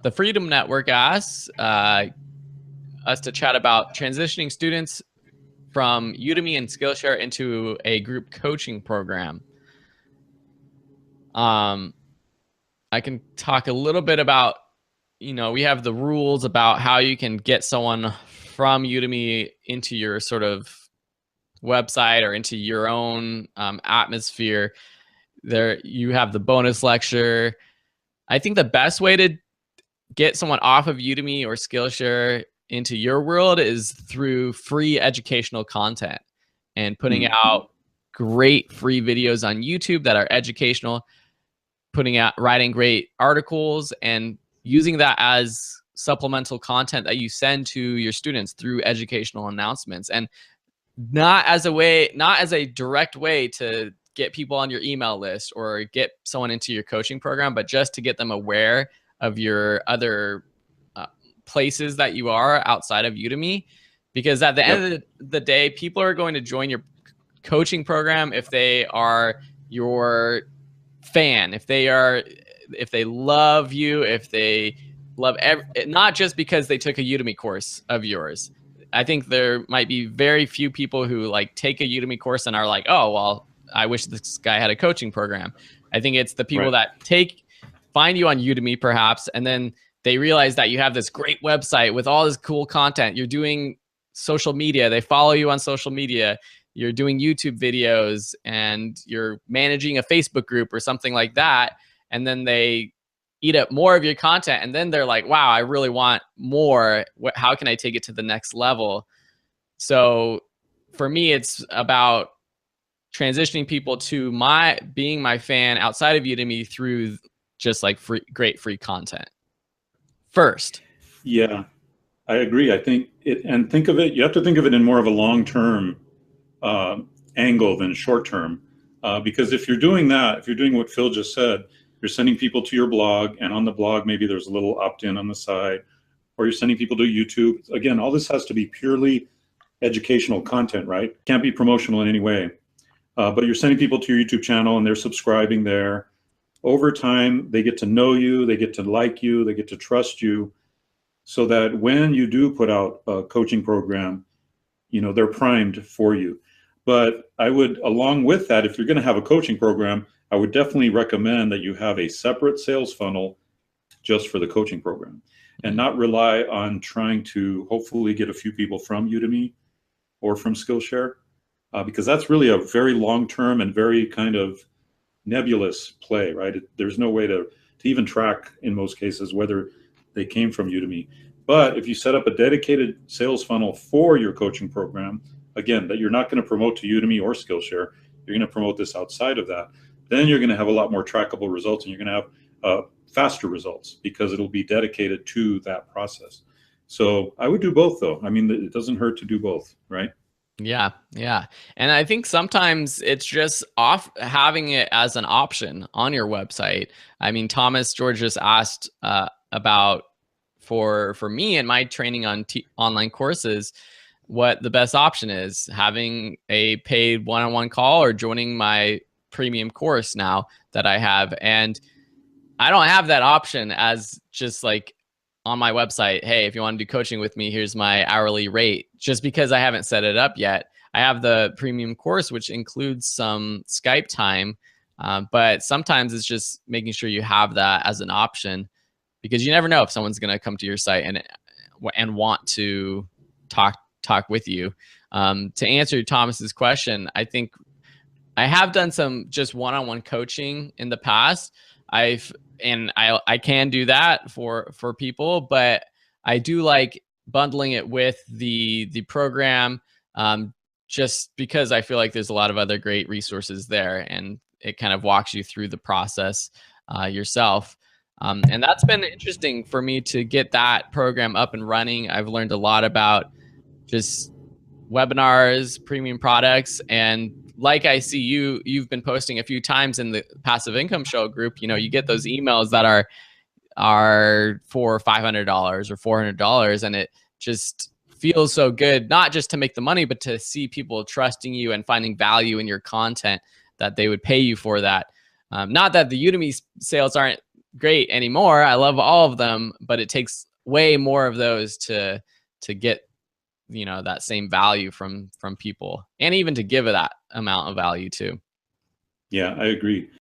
The Freedom Network asks us to chat about transitioning students from Udemy and Skillshare into a group coaching program. I can talk a little bit about, we have the rules about how you can get someone from Udemy into your sort of website or into your own atmosphere. There, you have the bonus lecture. I think the best way to get someone off of Udemy or Skillshare into your world is through free educational content and putting out great free videos on YouTube that are educational, writing great articles and using that as supplemental content that you send to your students through educational announcements, and not as a direct way to get people on your email list or get someone into your coaching program, but just to get them aware of your other places that you are outside of Udemy. Because at the end of the day, people are going to join your coaching program if they are your fan, if they love you, if they love not just because they took a Udemy course of yours. I think there might be very few people who like take a Udemy course and are like, oh, well, I wish this guy had a coaching program. I think it's the people that find you on Udemy perhaps, and then they realize that you have this great website with all this cool content. You're doing social media. They follow you on social media. You're doing YouTube videos and you're managing a Facebook group or something like that. And then they eat up more of your content. And then they're like, wow, I really want more. How can I take it to the next level? So for me, it's about transitioning people to being my fan outside of Udemy through just like great free content first. Yeah, I agree. I think and think of it, you have to think of it in more of a long-term angle than short-term. Because if you're doing that, if you're doing what Phil just said, you're sending people to your blog, and on the blog, maybe there's a little opt-in on the side, or you're sending people to YouTube. Again, all this has to be purely educational content, right? Can't be promotional in any way. But you're sending people to your YouTube channel and they're subscribing there. Over time, they get to know you, they get to like you, they get to trust you, so that when you do put out a coaching program, they're primed for you. But I would, along with that, if you're going to have a coaching program, I would definitely recommend that you have a separate sales funnel just for the coaching program, and not rely on trying to hopefully get a few people from Udemy or from Skillshare, because that's really a very long-term and very kind of nebulous play, right? There's no way to even track in most cases whether they came from Udemy. But if you set up a dedicated sales funnel for your coaching program, again, that you're not going to promote to Udemy or Skillshare, you're going to promote this outside of that, then you're going to have a lot more trackable results, and you're going to have faster results because it'll be dedicated to that process. So I would do both, though. I mean, it doesn't hurt to do both, right? Yeah. And I think sometimes it's just having it as an option on your website. I mean, Thomas George just asked about for me and my training on online courses, what the best option is, having a paid one-on-one call or joining my premium course now that I have. And I don't have that option as just like on my website, hey, if you want to do coaching with me, here's my hourly rate, just because I haven't set it up yet. I have the premium course, which includes some Skype time, but sometimes it's just making sure you have that as an option, because you never know if someone's going to come to your site and want to talk with you. To answer Thomas's question, I think I have done some just one-on-one coaching in the past. I can do that for people, but I do like bundling it with the program, just because I feel like there's a lot of other great resources there, and it kind of walks you through the process yourself. And that's been interesting for me to get that program up and running. I've learned a lot about just webinars, premium products, and like I see you've been posting a few times in the Passive Income Show group, you get those emails that are for $500 or $400, and it just feels so good, not just to make the money, but to see people trusting you and finding value in your content, that they would pay you for that. Not that the Udemy sales aren't great anymore. I love all of them, but it takes way more of those to get, you know, that same value from people, and even to give it that amount of value too. Yeah, I agree.